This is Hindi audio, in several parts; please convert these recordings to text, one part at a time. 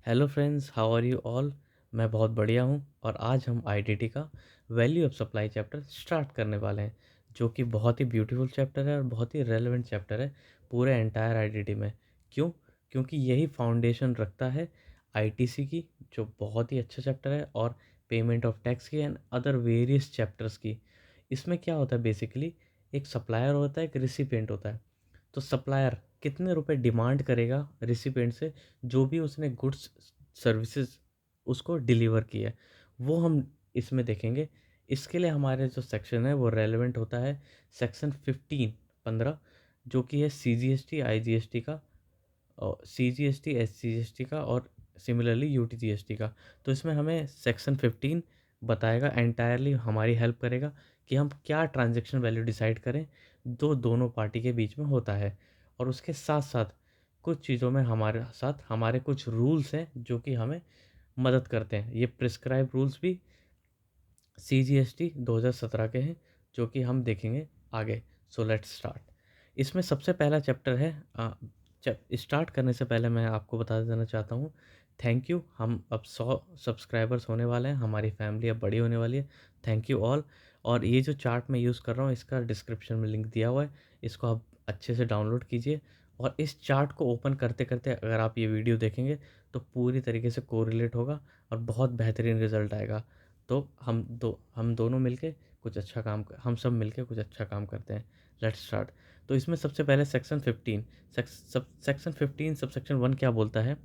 Hello friends, how are you all. मैं बहुत बढ़िया हूँ और आज हम आईडीटी का value of supply chapter start करने वाले हैं, जो कि बहुत ही ब्यूटीफुल चैप्टर है और बहुत ही रेलेवेंट चैप्टर है पूरे एंटायर आईडीटी में। क्यों? क्योंकि यही फाउंडेशन रखता है आईटीसी की, जो बहुत ही अच्छा चैप्टर है, और पेमेंट ऑफ टैक्स की एंड अदर वेरियस चैप्टर्स की। इसमें क्या होता है बेसिकली, एक सप्लायर होता है, एक रिसिपिएंट होता है। तो सप्लायर कितने रुपए डिमांड करेगा रिसिपिएंट से, जो भी उसने गुड्स सर्विसेज उसको डिलीवर किया है, वो हम इसमें देखेंगे। इसके लिए हमारे जो सेक्शन है वो रेलेवेंट होता है सेक्शन 15 जो कि है सीजीएसटी आईजीएसटी का, और सीजीएसटी एसजीएसटी का, और सिमिलरली यूटीजीएसटी का। तो इसमें हमें सेक्शन 15 बताएगा, एंटायरली हमारी हेल्प करेगा कि हम क्या ट्रांजैक्शन वैल्यू डिसाइड करें जो दोनों पार्टी के बीच में होता है। और उसके साथ साथ कुछ चीज़ों में हमारे साथ हमारे कुछ रूल्स हैं जो कि हमें मदद करते हैं। ये प्रिस्क्राइब रूल्स भी सीजीएसटी 2017 के हैं, जो कि हम देखेंगे आगे। So let's start. इसमें सबसे पहला चैप्टर है। स्टार्ट करने से पहले मैं आपको बता देना चाहता हूँ, थैंक यू। हम अब 100 सब्सक्राइबर्स होने वाले हैं, हमारी फैमिली अब बड़ी होने वाली है। Thank you all. और ये जो चार्ट मैं यूज़ कर रहा हूँ, इसका डिस्क्रिप्शन में लिंक दिया हुआ है, इसको आप अच्छे से डाउनलोड कीजिए। और इस चार्ट को ओपन करते करते अगर आप ये वीडियो देखेंगे तो पूरी तरीके से कोरिलेट होगा और बहुत बेहतरीन रिजल्ट आएगा। तो हम दोनों मिलके कुछ अच्छा काम, हम सब मिलके कुछ अच्छा काम करते हैं। Let's start. तो इसमें सबसे पहले सेक्शन 15, सेक्शन 15 सबसेक्शन 1 क्या बोलता है,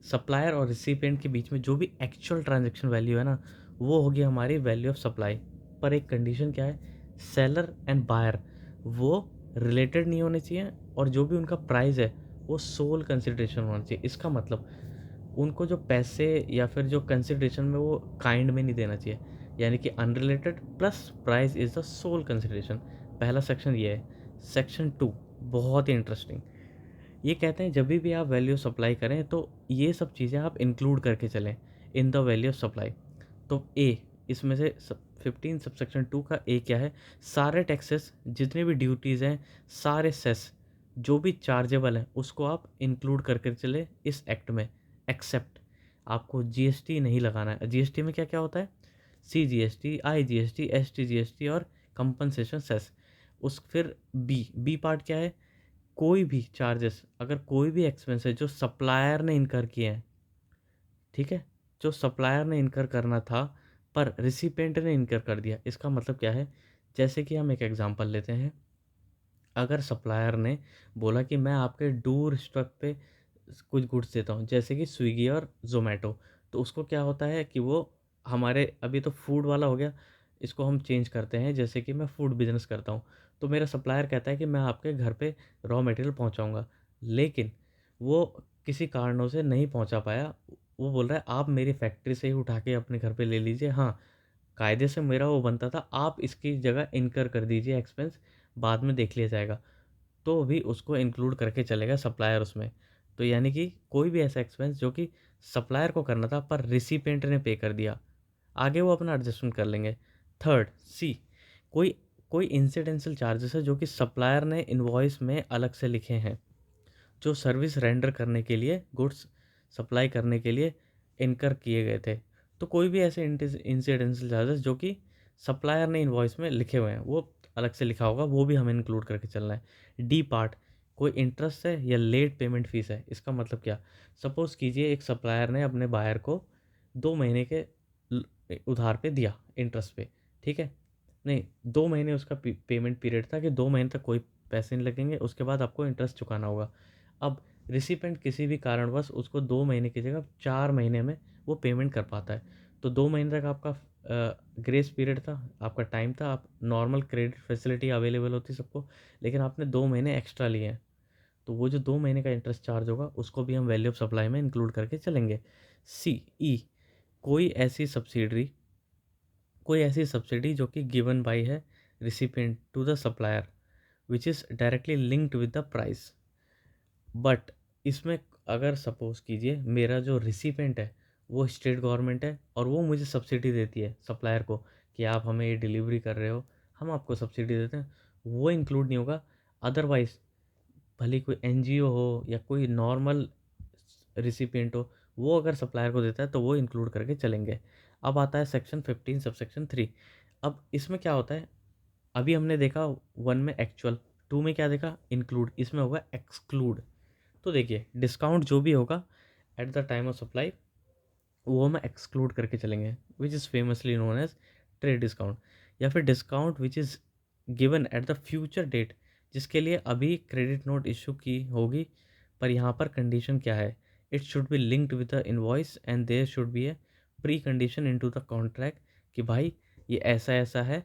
सप्लायर और रिसिपिएंट के बीच में जो भी एक्चुअल ट्रांजैक्शन वैल्यू है ना, वो होगी हमारी वैल्यू ऑफ सप्लाई। पर एक कंडीशन क्या है, सेलर एंड बायर वो रिलेटेड नहीं होने चाहिए, और जो भी उनका प्राइस है वो सोल कंसिडरेशन होना चाहिए। इसका मतलब उनको जो पैसे या फिर जो कंसिडरेशन में वो काइंड में नहीं देना चाहिए, यानी कि unrelated plus price is the sole consideration. पहला सेक्शन ये है। सेक्शन 2 बहुत ही इंटरेस्टिंग। ये कहते हैं जब भी आप वैल्यू सप्लाई करें तो ये सब चीज़ें आप इंक्लूड करके चलें in the value of supply. तो ए, इसमें से 15 सबसेक्शन 2 का ए क्या है, सारे टैक्सेस जितने भी ड्यूटीज़ हैं, सारे सेस जो भी चार्जेबल हैं उसको आप इंक्लूड करके चले इस एक्ट में। एक्सेप्ट आपको जीएसटी नहीं लगाना है। जीएसटी में क्या क्या होता है, सीजीएसटी आईजीएसटी एसटीजीएसटी और कंपनसेशन सेस। उस फिर बी बी पार्ट क्या है, कोई भी चार्जेस, अगर कोई भी एक्सपेंस है जो सप्लायर ने इनकर किए हैं, ठीक है, जो सप्लायर ने इनकर करना था पर रिसिपेंट ने इनकर कर दिया, इसका मतलब क्या है। जैसे कि हम एक एग्जांपल लेते हैं, अगर सप्लायर ने बोला कि मैं आपके डोर स्टेप पे कुछ गुड्स देता हूँ, जैसे कि स्विगी और जोमेटो, तो उसको क्या होता है कि वो हमारे, अभी तो फूड वाला हो गया, इसको हम चेंज करते हैं, जैसे कि मैं फूड बिजनेस करता हूँ, तो मेरा सप्लायर कहता है कि मैं आपके घर पे रॉ मटेरियल पहुँचाऊँगा, लेकिन वो किसी कारणों से नहीं पहुँचा पाया। वो बोल रहा है आप मेरी फैक्ट्री से ही उठा के अपने घर पे ले लीजिए, हाँ कायदे से मेरा वो बनता था, आप इसकी जगह इनकर कर दीजिए एक्सपेंस, बाद में देख लिया जाएगा। तो भी उसको इंक्लूड करके चलेगा सप्लायर उसमें। तो यानी कि कोई भी ऐसा एक्सपेंस जो कि सप्लायर को करना था पर रिसिपिएंट ने पे कर दिया, आगे वो अपना एडजस्टमेंट कर लेंगे। थर्ड सी, कोई कोई इंसिडेंशियल चार्जेस है जो कि सप्लायर ने इनवॉइस में अलग से लिखे हैं, जो सर्विस रेंडर करने के लिए, गुड्स सप्लाई करने के लिए इनकर किए गए थे। तो कोई भी ऐसे इंसिडेंशियल चार्जेस जो कि सप्लायर ने इनवॉइस में लिखे हुए हैं, वो अलग से लिखा होगा, वो भी हमें इंक्लूड करके चलना है। डी पार्ट, कोई इंटरेस्ट है या लेट पेमेंट फीस है। इसका मतलब क्या, सपोज़ कीजिए एक सप्लायर ने अपने बायर को 2 महीने के उधार पे दिया इंटरेस्ट पे, ठीक है, नहीं 2 महीने उसका पेमेंट पीरियड था कि 2 महीने तक कोई पैसे नहीं लगेंगे, उसके बाद आपको इंटरेस्ट चुकाना होगा। अब रिसिपेंट किसी भी कारणवश उसको 2 महीने की जगह 4 महीने में वो पेमेंट कर पाता है। तो 2 महीने तक आपका ग्रेस पीरियड था, आपका टाइम था, आप नॉर्मल क्रेडिट फैसिलिटी अवेलेबल होती सबको, लेकिन आपने 2 महीने एक्स्ट्रा लिए हैं, तो वो जो 2 महीने का इंटरेस्ट चार्ज होगा उसको भी हम वैल्यू ऑफ सप्लाई में इंक्लूड करके चलेंगे। सी ई, कोई ऐसी सब्सिडरी, कोई ऐसी सब्सिडी जो कि गिवन बाई है recipient to the supplier which is directly linked with the price. But इसमें अगर सपोज़ कीजिए मेरा जो रिसिपेंट है वो स्टेट गवर्नमेंट है और वो मुझे सब्सिडी देती है सप्लायर को कि आप हमें ये डिलीवरी कर रहे हो, हम आपको सब्सिडी देते हैं, वो इंक्लूड नहीं होगा। अदरवाइज़ भले कोई एनजीओ हो या कोई नॉर्मल रिसिपिएंट हो, वो अगर सप्लायर को देता है तो वो इंक्लूड करके चलेंगे। अब आता है सेक्शन 15 सबसेक्शन 3। अब इसमें क्या होता है, अभी हमने देखा 1 में एक्चुअल, 2 में क्या देखा इंक्लूड, इसमें होगा एक्सक्लूड। तो देखिए डिस्काउंट जो भी होगा at the time of supply वो हम एक्सक्लूड करके चलेंगे, which is famously known as trade discount, या फिर discount which is given at the future date, जिसके लिए अभी क्रेडिट नोट इशू की होगी। पर यहाँ पर कंडीशन क्या है, it should be linked with the invoice and there should be a pre condition into the contract कि भाई ये ऐसा ऐसा है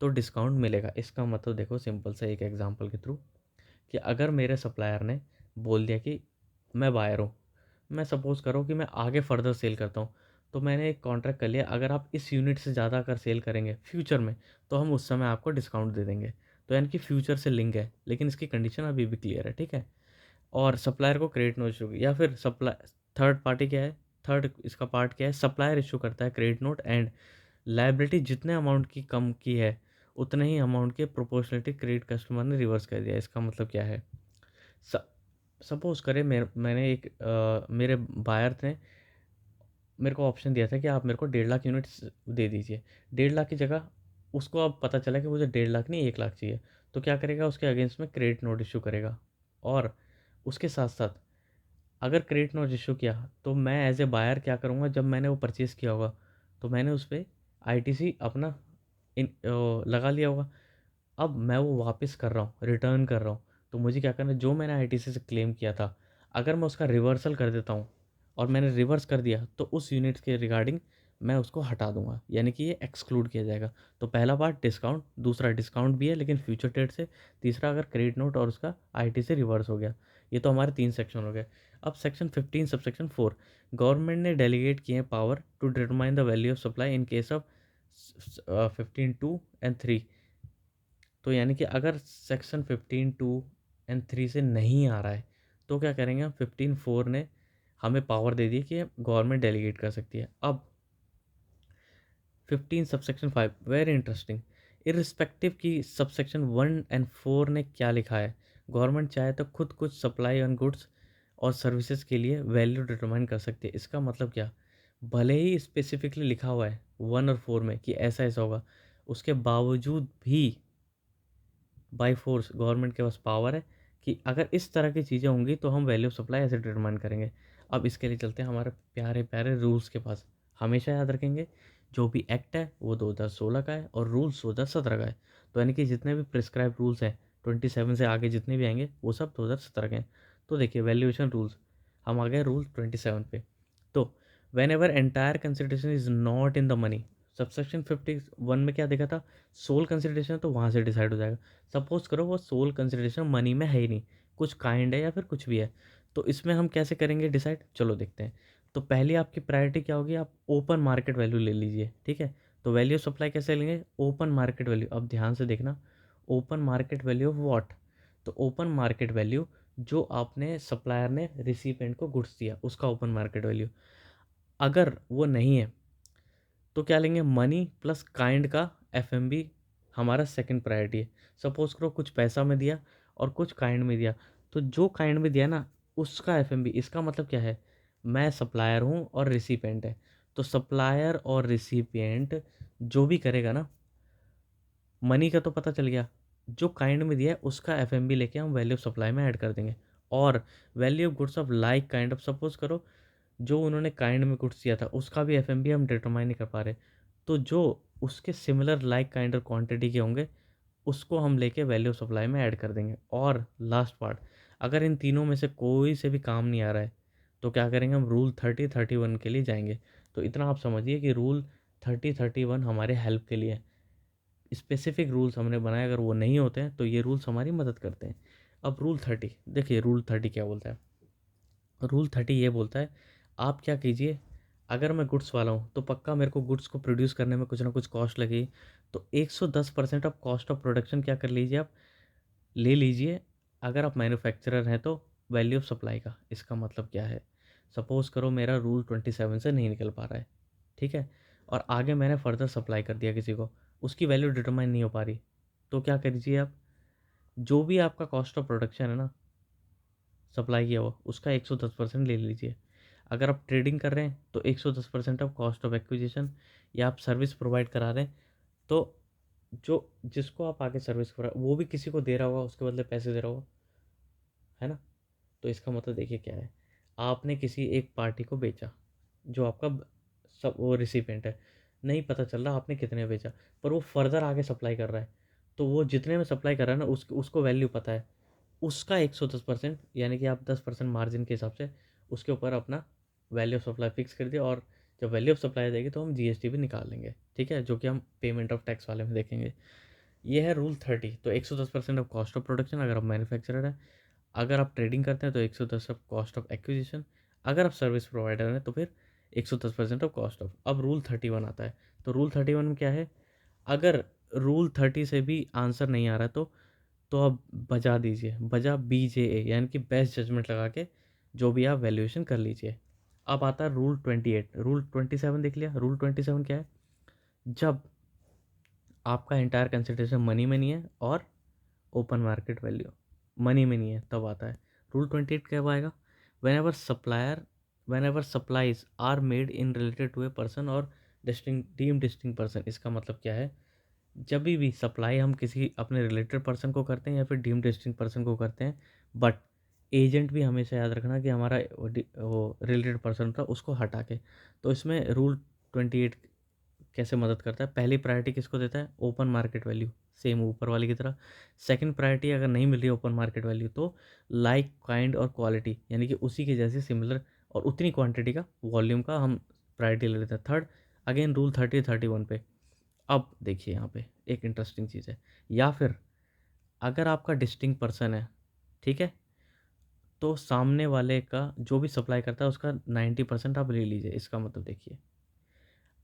तो डिस्काउंट मिलेगा। इसका मतलब देखो सिंपल सा एक एग्जांपल के थ्रू, कि अगर मेरे सप्लायर ने बोल दिया कि मैं बायर हूँ, मैं सपोज़ करो कि मैं आगे फर्दर सेल करता हूँ, तो मैंने एक कॉन्ट्रैक्ट कर लिया, अगर आप इस यूनिट से ज़्यादा अगर सेल करेंगे फ्यूचर में तो हम उस समय आपको डिस्काउंट दे देंगे। तो यानी कि फ्यूचर से लिंक है, लेकिन इसकी कंडीशन अभी भी क्लियर है, ठीक है। और सप्लायर को क्रेडिट नोट इशू, या फिर सप्लाई थर्ड पार्टी क्या है, थर्ड इसका पार्ट क्या है, सप्लायर इशू करता है क्रेडिट नोट एंड लायबिलिटी जितने अमाउंट की कम की है उतने ही अमाउंट के प्रोपोर्शनलिटी क्रेडिट कस्टमर ने रिवर्स कर दिया। इसका मतलब क्या है, सपोज करें मैंने एक मेरे बायर ने मेरे को ऑप्शन दिया था कि आप मेरे को 1.5 लाख यूनिट्स दे दीजिए। 1.5 लाख की जगह उसको अब पता चला कि मुझे 1.5 लाख नहीं 1 लाख चाहिए, तो क्या करेगा, उसके अगेंस्ट में क्रेडिट नोट इशू करेगा। और उसके साथ साथ अगर क्रेडिट नोट इशू किया तो मैं एज ए बायर क्या करूँगा, जब मैंने वो परचेज़ किया होगा तो मैंने उस पर आईटीसी अपना लगा लिया होगा। अब मैं वो वापस कर रहा हूँ, रिटर्न कर रहा हूँ, तो मुझे क्या करना है, जो मैंने आईटीसी से क्लेम किया था अगर मैं उसका रिवर्सल कर देता हूँ और मैंने रिवर्स कर दिया तो उस यूनिट के रिगार्डिंग मैं उसको हटा दूंगा, यानी कि ये एक्सक्लूड किया जाएगा। तो पहला पार्ट डिस्काउंट, दूसरा डिस्काउंट भी है लेकिन फ्यूचर डेट से, तीसरा अगर क्रेडिट नोट और उसका आईटी से रिवर्स हो गया। ये तो हमारे 3 सेक्शन हो गए। अब सेक्शन 15 सबसेक्शन 4, गवर्नमेंट ने डेलीगेट किए हैं power to determine the value of supply in case of 15(2) and 3। तो यानी कि अगर सेक्शन 15(2) and 3 से नहीं आ रहा है तो क्या करेंगे हम, 15(4) ने हमें पावर दे दी कि गवर्नमेंट डेलीगेट कर सकती है। अब 15 सबसेक्शन 5 वेरी इंटरेस्टिंग, इरिस्पेक्टिव की सबसेक्शन 1 and 4 ने क्या लिखा है, गवर्नमेंट चाहे तो खुद कुछ सप्लाई ऑन गुड्स और सर्विसेज के लिए वैल्यू डिटरमाइन कर सकती है। इसका मतलब क्या, भले ही स्पेसिफिकली लिखा हुआ है 1 और 4 में कि ऐसा ऐसा होगा, उसके बावजूद भी बाई फोर्स गवर्नमेंट के पास पावर है कि अगर इस तरह की चीज़ें होंगी तो हम वैल्यू ऑफ सप्लाई ऐसे डिटरमाइन करेंगे। अब इसके लिए चलते हैं हमारे प्यारे प्यारे रूल्स के पास। हमेशा याद रखेंगे जो भी एक्ट है वो 2016 का है और रूल्स 2017 का है। तो यानी कि जितने भी प्रिस्क्राइब रूल्स हैं 27 से आगे जितने भी आएंगे वो सब 2017 के हैं। तो देखिए वैल्यूएशन रूल्स, हम आ गए रूल 27 पे। तो when ever entire consideration is not in the money, subsection 51 में क्या देखा था, सोल कंसिडरेशन, तो वहाँ से डिसाइड हो जाएगा। सपोज करो वो सोल कंसिडरेशन मनी में है ही नहीं, कुछ काइंड है या फिर कुछ भी है, तो इसमें हम कैसे करेंगे डिसाइड, चलो देखते हैं। तो पहली आपकी प्रायोरिटी क्या होगी, आप ओपन मार्केट वैल्यू ले लीजिए, ठीक है। तो वैल्यू ऑफ सप्लाई कैसे लेंगे, ओपन मार्केट वैल्यू। अब ध्यान से देखना, open market value of what, तो ओपन मार्केट वैल्यू जो आपने सप्लायर ने रिसिपिएंट को गुड्स दिया उसका ओपन मार्केट वैल्यू। अगर वो नहीं है तो क्या लेंगे, मनी प्लस काइंड का एफएमबी हमारा सेकंड प्रायोरिटी है। सपोज करो कुछ पैसा में दिया और कुछ काइंड में दिया, तो जो काइंड में दिया ना उसका एफएमबी। इसका मतलब क्या है, मैं सप्लायर हूँ और रिसिपिएंट है, तो सप्लायर और रिसिपिएंट जो भी करेगा ना, मनी का तो पता चल गया, जो काइंड में दिया है उसका एफएमबी लेके हम वैल्यू ऑफ सप्लाई में ऐड कर देंगे। और value of goods of like kind of, suppose करो जो उन्होंने काइंड में गुड्स दिया था उसका भी एफएमबी हम डिटरमाइन नहीं कर पा रहे, तो जो उसके सिमिलर लाइक काइंड और क्वांटिटी के होंगे उसको हम लेके वैल्यू ऑफ सप्लाई में ऐड कर देंगे। और लास्ट पार्ट, अगर इन तीनों में से कोई से भी काम नहीं आ रहा है तो क्या करेंगे, हम रूल 30-31 के लिए जाएंगे। तो इतना आप समझिए कि रूल 30-31 हमारे हेल्प के लिए, स्पेसिफिक रूल्स हमने बनाए, अगर वो नहीं होते हैं तो ये रूल्स हमारी मदद करते हैं। अब रूल 30 देखिए, रूल 30 क्या बोलता है, रूल 30 ये बोलता है आप क्या कीजिए, अगर मैं गुड्स वाला हूँ तो पक्का मेरे को गुड्स को प्रोड्यूस करने में कुछ ना कुछ कॉस्ट लगेगी, तो 110% ऑफ कॉस्ट ऑफ प्रोडक्शन क्या कर लीजिए आप, ले लीजिए। अगर आप मैन्युफैक्चरर हैं तो वैल्यू ऑफ सप्लाई का। इसका मतलब क्या है, सपोज़ करो मेरा रूल 27 से नहीं निकल पा रहा है, ठीक है, और आगे मैंने फर्दर सप्लाई कर दिया किसी को, उसकी वैल्यू डिटरमाइन नहीं हो पा रही, तो क्या करिए आप, जो भी आपका कॉस्ट ऑफ प्रोडक्शन है ना सप्लाई किया हुआ उसका 110% ले लीजिए। अगर आप ट्रेडिंग कर रहे हैं तो 110% ऑफ कॉस्ट ऑफ एक्विजिशन, या आप सर्विस प्रोवाइड करा रहे हैं तो जो जिसको आप आगे सर्विस वो भी किसी को दे रहा होगा, उसके बदले पैसे दे रहा होगा, है ना। तो इसका मतलब देखिए क्या है, आपने किसी एक पार्टी को बेचा जो आपका सब वो रिसिपेंट है, नहीं पता चल रहा आपने कितने बेचा, पर वो फर्दर आगे सप्लाई कर रहा है, तो वो जितने में सप्लाई कर रहा है ना उसको वैल्यू पता है, उसका 110%, यानी कि आप 10% मार्जिन के हिसाब से उसके ऊपर अपना वैल्यू ऑफ सप्लाई फिक्स कर दिया, और जब वैल्यू ऑफ सप्लाई देगी तो हम जीएसटी भी निकाल लेंगे, ठीक है, जो कि हम पेमेंट ऑफ टैक्स वाले में देखेंगे। ये है रूल 30। तो 110% ऑफ कॉस्ट ऑफ प्रोडक्शन अगर आप मैन्युफैक्चरर है, अगर आप ट्रेडिंग करते हैं तो 110 ऑफ कॉस्ट ऑफ एक्विजिशन, अगर आप सर्विस प्रोवाइडर हैं तो फिर 110% ऑफ कॉस्ट ऑफ। अब रूल 31 आता है। तो रूल 31 में क्या है, अगर रूल 30 से भी आंसर नहीं आ रहा तो आप बजा दीजिए, बजा BJA, यानी कि बेस्ट जजमेंट लगा के जो भी आप वैल्यूएशन कर लीजिए। अब आता है रूल 28। रूल 27 देख लिया। रूल 27 क्या है, जब आपका इंटायर कंसिडरेशन मनी में नहीं है और ओपन मार्केट वैल्यू मनी में नहीं है, तब आता है रूल 28। कब आएगा, whenever supplies are made in related to a person और डिस्टिंग पर्सन। इसका मतलब क्या है, जब भी सप्लाई हम किसी अपने रिलेटेड पर्सन को करते हैं या फिर डीम डिस्टिंग पर्सन को करते हैं, बट एजेंट भी हमेशा याद रखना कि हमारा वो रिलेटेड पर्सन था, उसको हटा के। तो इसमें रूल 28 कैसे मदद करता है, पहली प्रायोरिटी किसको देता है, ओपन मार्केट वैल्यू, सेम ऊपर वाली की तरह। सेकंड प्रायोरिटी अगर नहीं मिल रही ओपन मार्केट वैल्यू तो लाइक काइंड और क्वालिटी, यानी कि उसी के जैसे सिमिलर और उतनी क्वांटिटी का वॉल्यूम का हम प्रायोरिटी ले लेते हैं। थर्ड, अगेन रूल 31 पे। अब देखिए यहाँ पे एक इंटरेस्टिंग चीज़ है, या फिर अगर आपका डिस्टिंक्ट पर्सन है, ठीक है, तो सामने वाले का जो भी सप्लाई करता है उसका 90% आप ले लीजिए। इसका मतलब देखिए,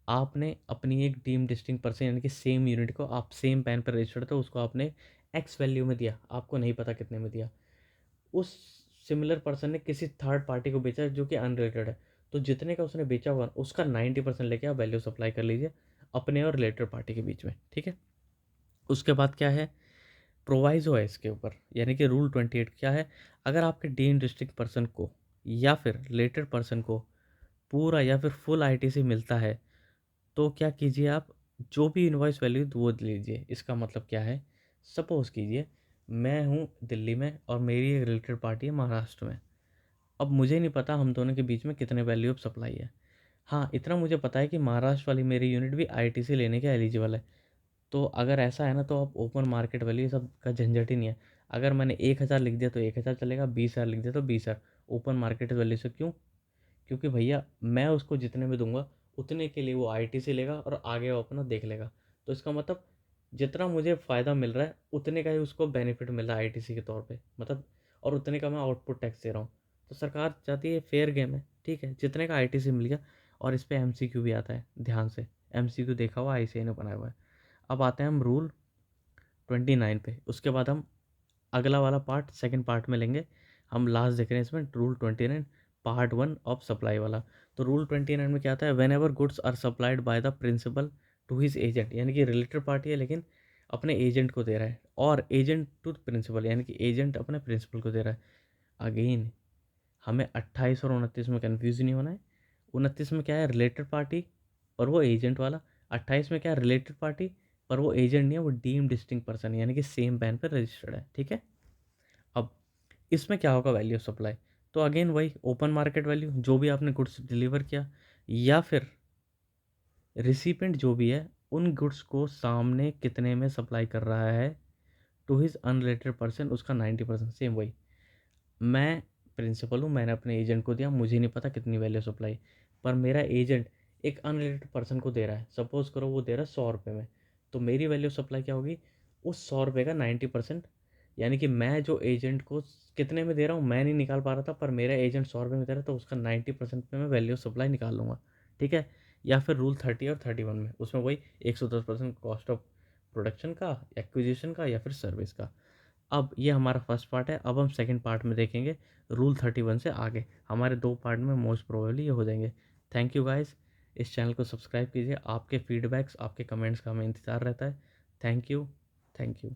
आपने अपनी एक डीम डिस्टिंक्ट पर्सन यानी कि सेम यूनिट को आप सेम पैन पर रजिस्टर्ड था, उसको आपने एक्स वैल्यू में दिया, आपको नहीं पता कितने में दिया। उस सिमिलर पर्सन ने किसी थर्ड पार्टी को बेचा जो कि अनरिलेटेड है, तो जितने का उसने बेचा हुआ उसका 90% लेके आप वैल्यू सप्लाई कर लीजिए अपने और रिलेटेड पार्टी के बीच में, ठीक है। उसके बाद क्या है, प्रोवाइजो है इसके ऊपर, यानी कि रूल 28 क्या है, अगर आपके डीम डिस्ट्रिक्ट पर्सन को या फिर रिलेटेड पर्सन को पूरा या फिर फुल आईटीसी मिलता है तो क्या कीजिए आप, जो भी इनवॉइस वैल्यू वो लीजिए। इसका मतलब क्या है, सपोज़ कीजिए मैं हूँ दिल्ली में और मेरी एक रिलेटेड पार्टी है महाराष्ट्र में। अब मुझे नहीं पता हम दोनों के बीच में कितने वैल्यू ऑफ सप्लाई है। हाँ, इतना मुझे पता है कि महाराष्ट्र वाली मेरी यूनिट भी आईटीसी लेने के एलिजिबल है। तो अगर ऐसा है ना, तो आप ओपन मार्केट वैल्यू ये सब का झंझट ही नहीं है। अगर मैंने 1000 लिख दिया तो 1000 चलेगा, 20,000 लिख दिया तो 20,000। ओपन मार्केट वैल्यू से क्यों, क्योंकि भैया मैं उसको जितने में दूंगा उतने के लिए वो आईटी से लेगा और आगे वो अपना देख लेगा। तो इसका मतलब जितना मुझे फ़ायदा मिल रहा है उतने का ही उसको बेनिफिट मिल रहा है आईटीसी के तौर पे, मतलब, और उतने का मैं आउटपुट टैक्स दे रहा हूँ। तो सरकार चाहती है फेयर गेम है, ठीक है, जितने का आईटीसी मिल गया। और इस पर एमसीक्यू भी आता है, ध्यान से एमसीक्यू देखा हुआ, आईसीआई ने बनाया हुआ है। अब आते हैं हम रूल 29 पे, उसके बाद हम अगला वाला पार्ट सेकंड पार्ट में लेंगे। हम लास्ट देख रहे हैं इसमें रूल 29 पार्ट 1 ऑफ सप्लाई वाला। तो रूल 29 में क्या आता है, whenever goods are supplied by the principal to his agent, यानी कि रिलेटेड पार्टी है लेकिन अपने एजेंट को दे रहा है, और एजेंट टू प्रिंसिपल यानी कि एजेंट अपने प्रिंसिपल को दे रहा है। अगेन हमें 28 और 29 में कन्फ्यूज नहीं होना है। 29 में क्या है, रिलेटेड पार्टी और वो एजेंट वाला। 28 में क्या है, रिलेटेड पार्टी पर वो एजेंट नहीं है, वो डीम डिस्टिंक्ट पर्सन है, यानी कि सेम पैन पर रजिस्टर्ड है, ठीक है। अब इसमें क्या होगा, वैल्यू ऑफ सप्लाई, तो अगेन वही ओपन मार्केट वैल्यू जो भी आपने गुड्स डिलीवर किया, या फिर रिसिपेंट जो भी है उन गुड्स को सामने कितने में सप्लाई कर रहा है टू हिज अनरिलेटेड पर्सन, उसका 90%, सेम वही। मैं प्रिंसिपल हूँ, मैंने अपने एजेंट को दिया, मुझे नहीं पता कितनी वैल्यू सप्लाई, पर मेरा एजेंट एक अनरिलेटेड पर्सन को दे रहा है, सपोज करो वो दे रहा है 100 रुपये में, तो मेरी वैल्यू सप्लाई क्या होगी, उस 100 रुपये का 90%, यानी कि मैं जो एजेंट को कितने में दे रहा हूँ मैं नहीं निकाल पा रहा था, पर मेरा एजेंट 100 रुपये में दे रहा है तो उसका 90% में मैं वैल्यू सप्लाई निकाल लूँगा, ठीक है। या फिर रूल 30 और 31 में, उसमें वही 110% कॉस्ट ऑफ प्रोडक्शन का, एक्विजिशन का या फिर सर्विस का। अब ये हमारा फर्स्ट पार्ट है, अब हम सेकंड पार्ट में देखेंगे रूल 31 से आगे। हमारे दो पार्ट में मोस्ट प्रोबेबली ये हो जाएंगे। थैंक यू गाइस, इस चैनल को सब्सक्राइब कीजिए, आपके फीडबैक्स आपके कमेंट्स का हमें इंतज़ार रहता है। Thank you, thank you.